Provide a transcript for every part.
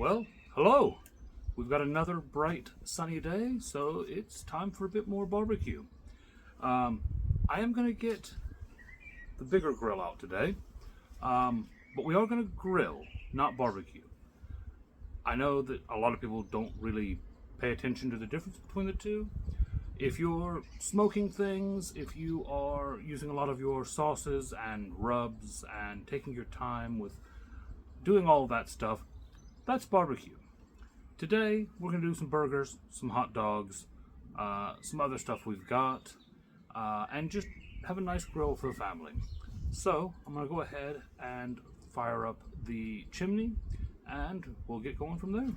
Well, hello. We've got another bright sunny day, so it's time for a bit more barbecue. I am going to get the bigger grill out today, but we are going to grill, not barbecue. I know that a lot of people don't really pay attention to the difference between the two. If you're smoking things, if you are using a lot of your sauces and rubs and taking your time with doing all that stuff, that's barbecue. Today, we're going to do some burgers, some hot dogs, some other stuff we've got, and just have a nice grill for the family. So, I'm going to go ahead and fire up the chimney, and we'll get going from there.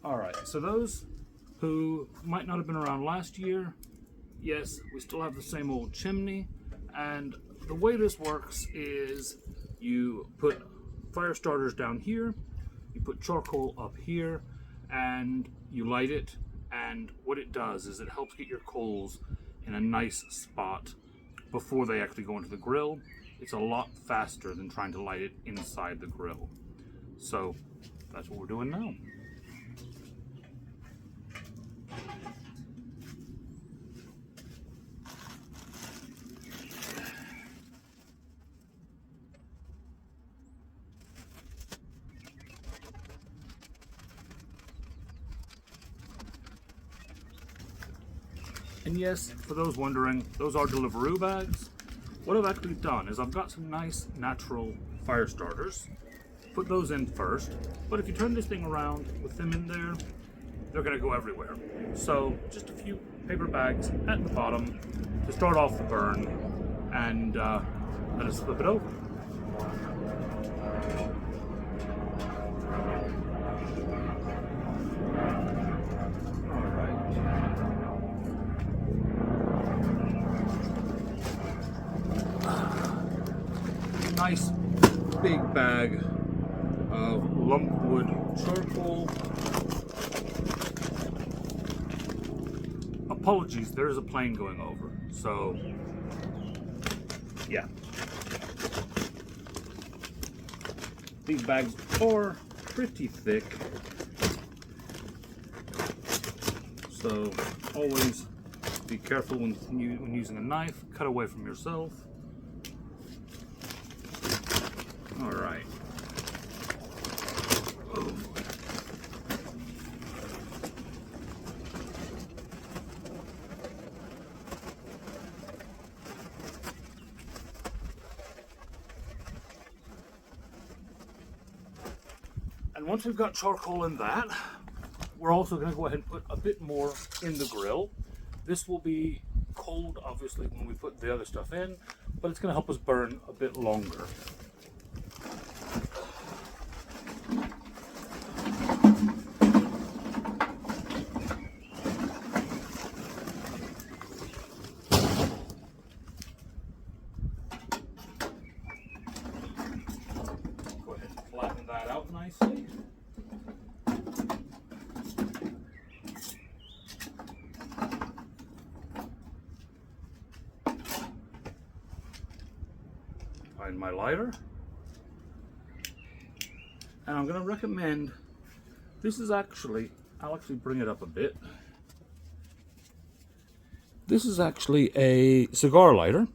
Alright, so those who might not have been around last year, yes, we still have the same old chimney, and the way this works is you put fire starters down here, you put charcoal up here, and you light it, and what it does is it helps get your coals in a nice spot before they actually go into the grill. It's a lot faster than trying to light it inside the grill. So that's what we're doing now. And yes, for those wondering, those are Deliveroo bags. What I've actually done is I've got some nice natural fire starters. Put those in first, but if you turn this thing around with them in there, they're gonna go everywhere. So just a few paper bags at the bottom to start off the burn, and let us flip it over. Nice big bag of lumpwood charcoal. Apologies, there's a plane going over, so yeah. These bags are pretty thick, so always be careful when using a knife. Cut away from yourself. All right. Oh. And once we've got charcoal in that, we're also going to go ahead and put a bit more in the grill. This will be cold, obviously, when we put the other stuff in, but it's going to help us burn a bit longer. Flatten that out nicely. Find my lighter. And I'm going to recommend, this is actually, I'll actually bring it up a bit. This is actually a cigar lighter.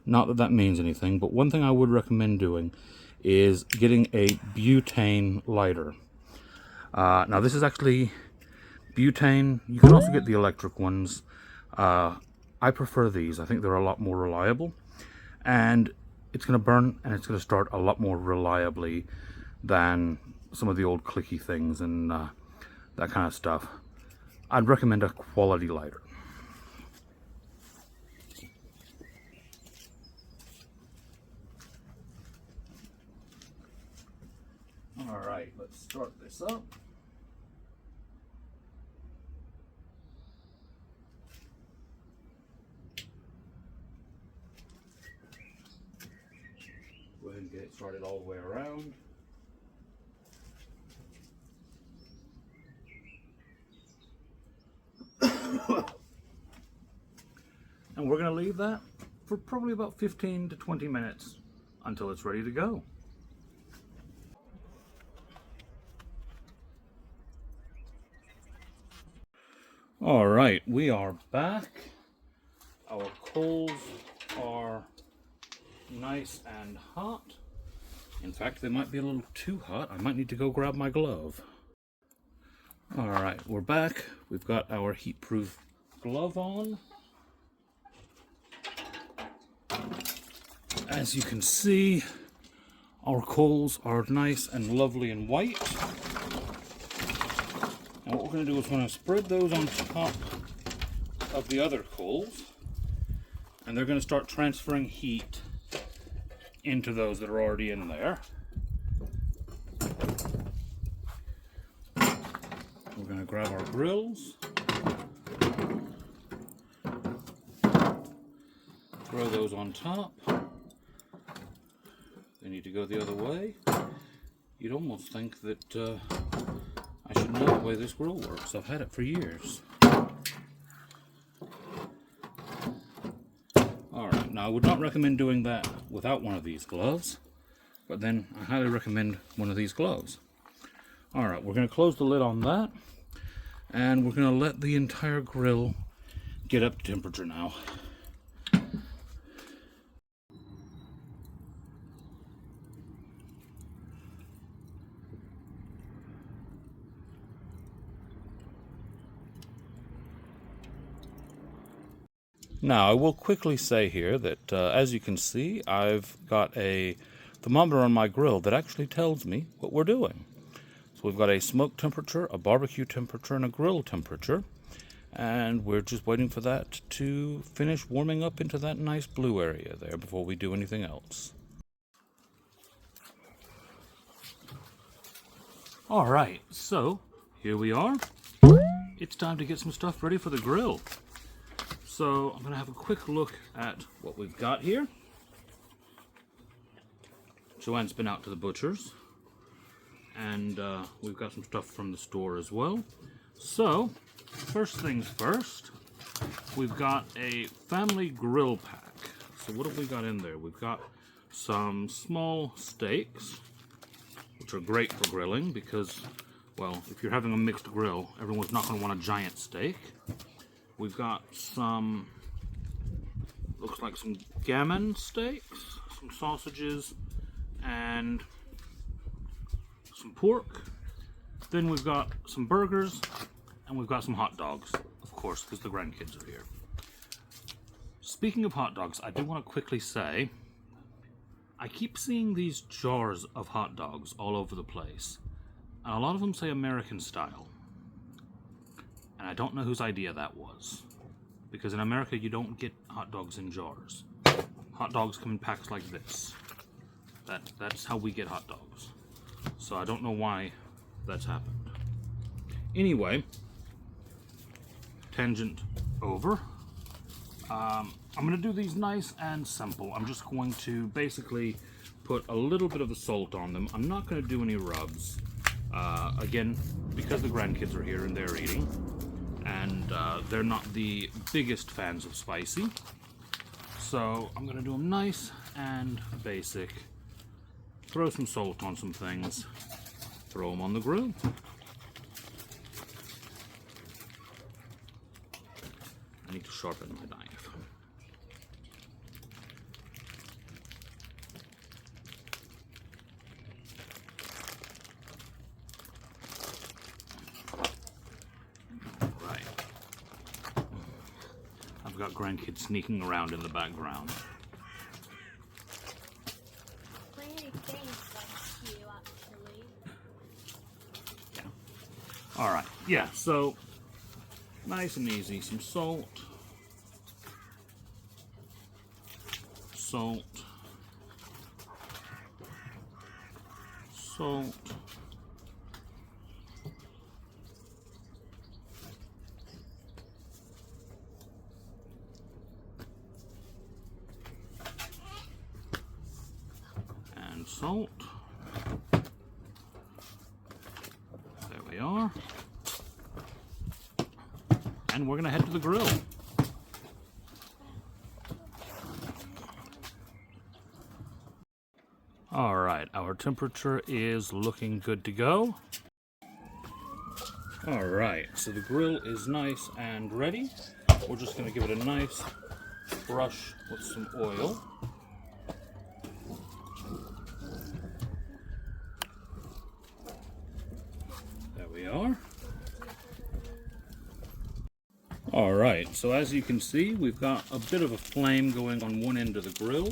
Not that that means anything, but one thing I would recommend doing is getting a butane lighter. Now this is actually butane. You can also get the electric ones. I prefer these. I think they're a lot more reliable, and it's going to burn and it's going to start a lot more reliably than some of the old clicky things and that kind of stuff. I'd recommend a quality lighter. All right, let's start this up. Go ahead and get it started all the way around. And we're going to leave that for probably about 15 to 20 minutes until it's ready to go. All right, we are back. Our coals are nice and hot. In fact, they might be a little too hot. I might need to go grab my glove. All right, we're back. We've got our heat-proof glove on. As you can see, our coals are nice and lovely and white. And what we're going to do is we're going to spread those on top of the other coals, and they're going to start transferring heat into those that are already in there. We're going to grab our grills, throw those on top. They need to go the other way. You'd almost think that I should know the way this grill works. I've had it for years. Alright, now I would not recommend doing that without one of these gloves, but then I highly recommend one of these gloves. Alright, we're going to close the lid on that, and we're going to let the entire grill get up to temperature now. Now, I will quickly say here that, as you can see, I've got a thermometer on my grill that actually tells me what we're doing. So we've got a smoke temperature, a barbecue temperature, and a grill temperature. And we're just waiting for that to finish warming up into that nice blue area there before we do anything else. All right, so here we are. It's time to get some stuff ready for the grill. So I'm going to have a quick look at what we've got here. Joanne's been out to the butcher's, and we've got some stuff from the store as well. So, first things first, we've got a family grill pack. So what have we got in there? We've got some small steaks, which are great for grilling because, well, if you're having a mixed grill, everyone's not going to want a giant steak. We've got some, looks like some gammon steaks, some sausages, and some pork. Then we've got some burgers, and we've got some hot dogs, of course, because the grandkids are here. Speaking of hot dogs, I do want to quickly say, I keep seeing these jars of hot dogs all over the place, and a lot of them say American style. And I don't know whose idea that was, because in America you don't get hot dogs in jars. Hot dogs come in packs like this. That's how we get hot dogs. So I don't know why that's happened. Anyway, tangent over. I'm going to do these nice and simple. I'm just going to basically put a little bit of the salt on them. I'm not going to do any rubs. Again, because the grandkids are here and they're eating. And they're not the biggest fans of spicy. So I'm going to do them nice and basic. Throw some salt on some things. Throw them on the grill. I need to sharpen my knife. I've got grandkids sneaking around in the background. Playing a game like you, actually. Yeah. Alright, yeah, so nice and easy. Some salt. Salt. Salt. Salt. There we are. and we're gonna head to the grill. All right, our temperature is looking good to go. All right, so the grill is nice and ready. We're just gonna give it a nice brush with some oil. There we are. All right, so as you can see, we've got a bit of a flame going on one end of the grill.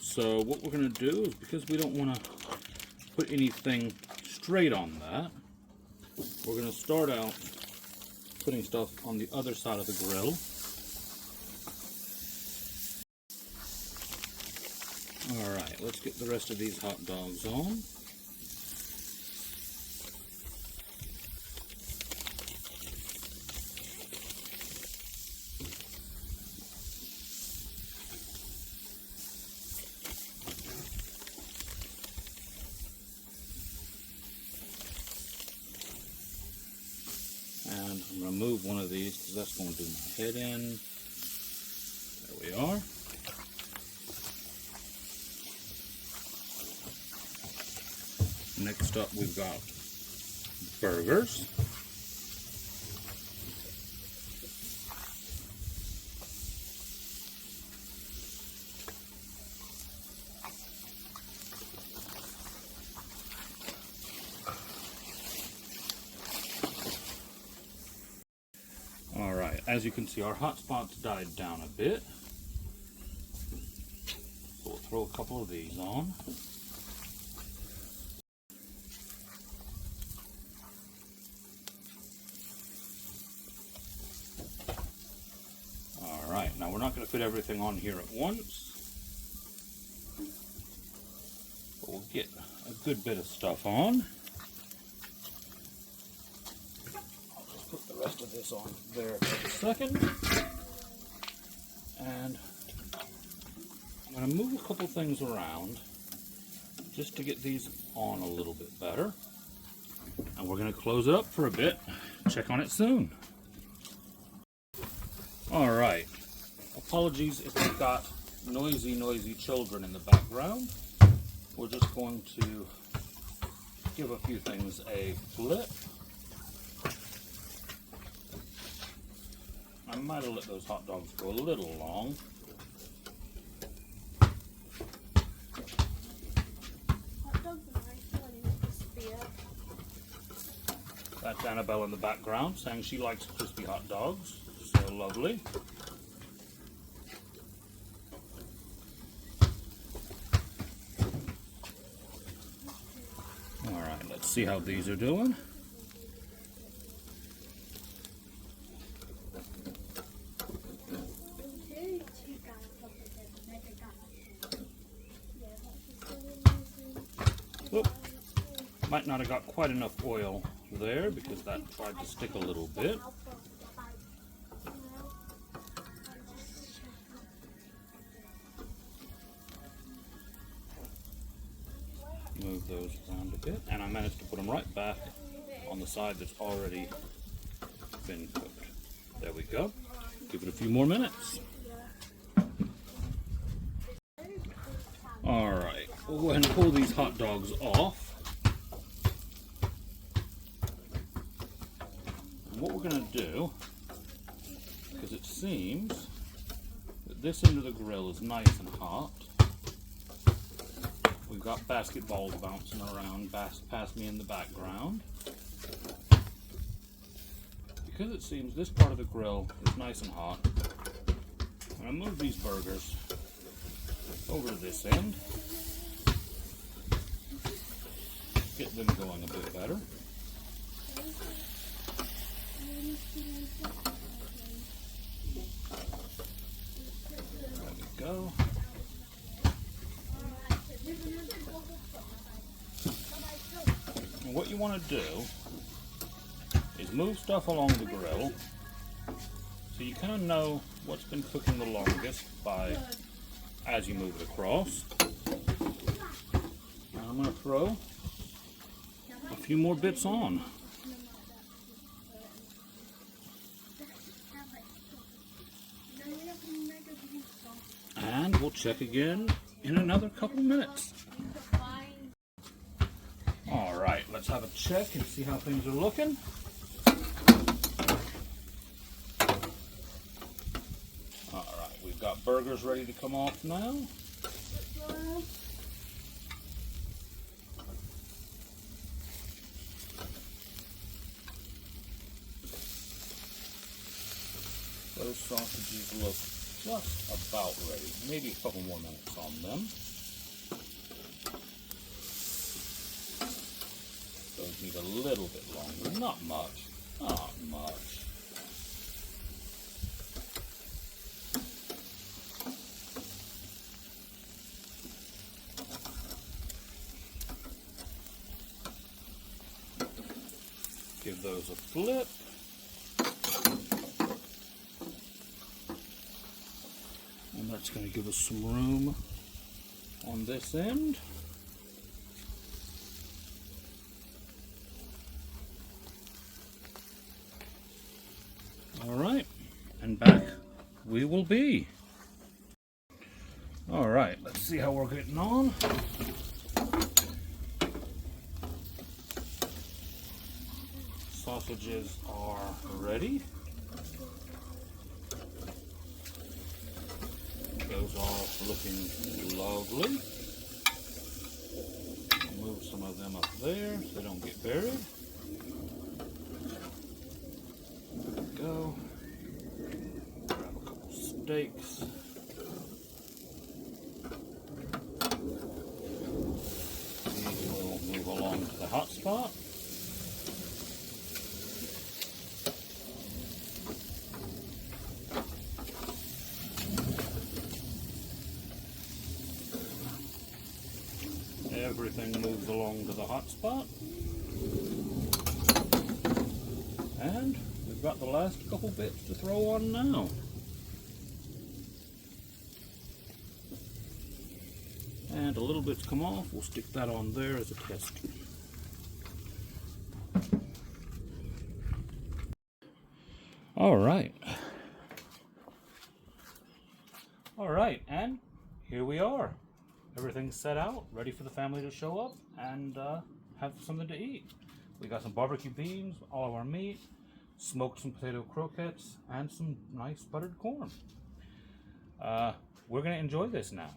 So what we're going to do is, because we don't want to put anything straight on that, we're going to start out putting stuff on the other side of the grill. All right, let's get the rest of these hot dogs on. And I'm going to move one of these because that's going to do my head in. There we are. Next up we've got burgers. Alright, as you can see, our hot spots died down a bit. So we'll throw a couple of these on. Alright, now we're not going to fit everything on here at once. But we'll get a good bit of stuff on. Put the rest of this on there for a second. And I'm going to move a couple things around just to get these on a little bit better. And we're going to close it up for a bit. Check on it soon. Alright. Apologies if we've got noisy children in the background. We're just going to give a few things a flip. I might have let those hot dogs go a little long. Hot dogs are nice when you crispy it. That's Annabelle in the background saying she likes crispy hot dogs. So lovely. Alright, let's see how these are doing. Whoop. Might not have got quite enough oil there because that tried to stick a little bit. Move those around a bit, and I managed to put them right back on the side that's already been cooked. There we go. Give it a few more minutes. Alright, we'll go ahead and pull these hot dogs off. And what we're going to do, because it seems that this end of the grill is nice and hot. We've got basketballs bouncing around past me in the background. Because it seems this part of the grill is nice and hot, I'm going to move these burgers over to this end. Get them going a bit better. There we go. And what you want to do is move stuff along the grill so you kind of know what's been cooking the longest as you move it across. Now I'm going to throw a few more bits on. And we'll check again in another couple minutes. All right, let's have a check and see how things are looking. All right, we've got burgers ready to come off now. Those sausages look just about ready. Maybe a couple more minutes on them. Those need a little bit longer. Not much. Not much. Give those a flip. And that's going to give us some room on this end. All right, and back we will be. All right, let's see how we're getting on. Sausages are ready. Those are looking lovely. I'll move some of them up there so they don't get buried. There we go. Grab a couple steaks. These will move along to the hot spot. Everything moves along to the hot spot. And we've got the last couple bits to throw on now. And a little bit's come off. We'll stick that on there as a test. All right. All right, and here we are. Everything's set out, ready for the family to show up and have something to eat. We got some barbecue beans, all of our meat, smoked some potato croquettes, and some nice buttered corn. We're going to enjoy this now.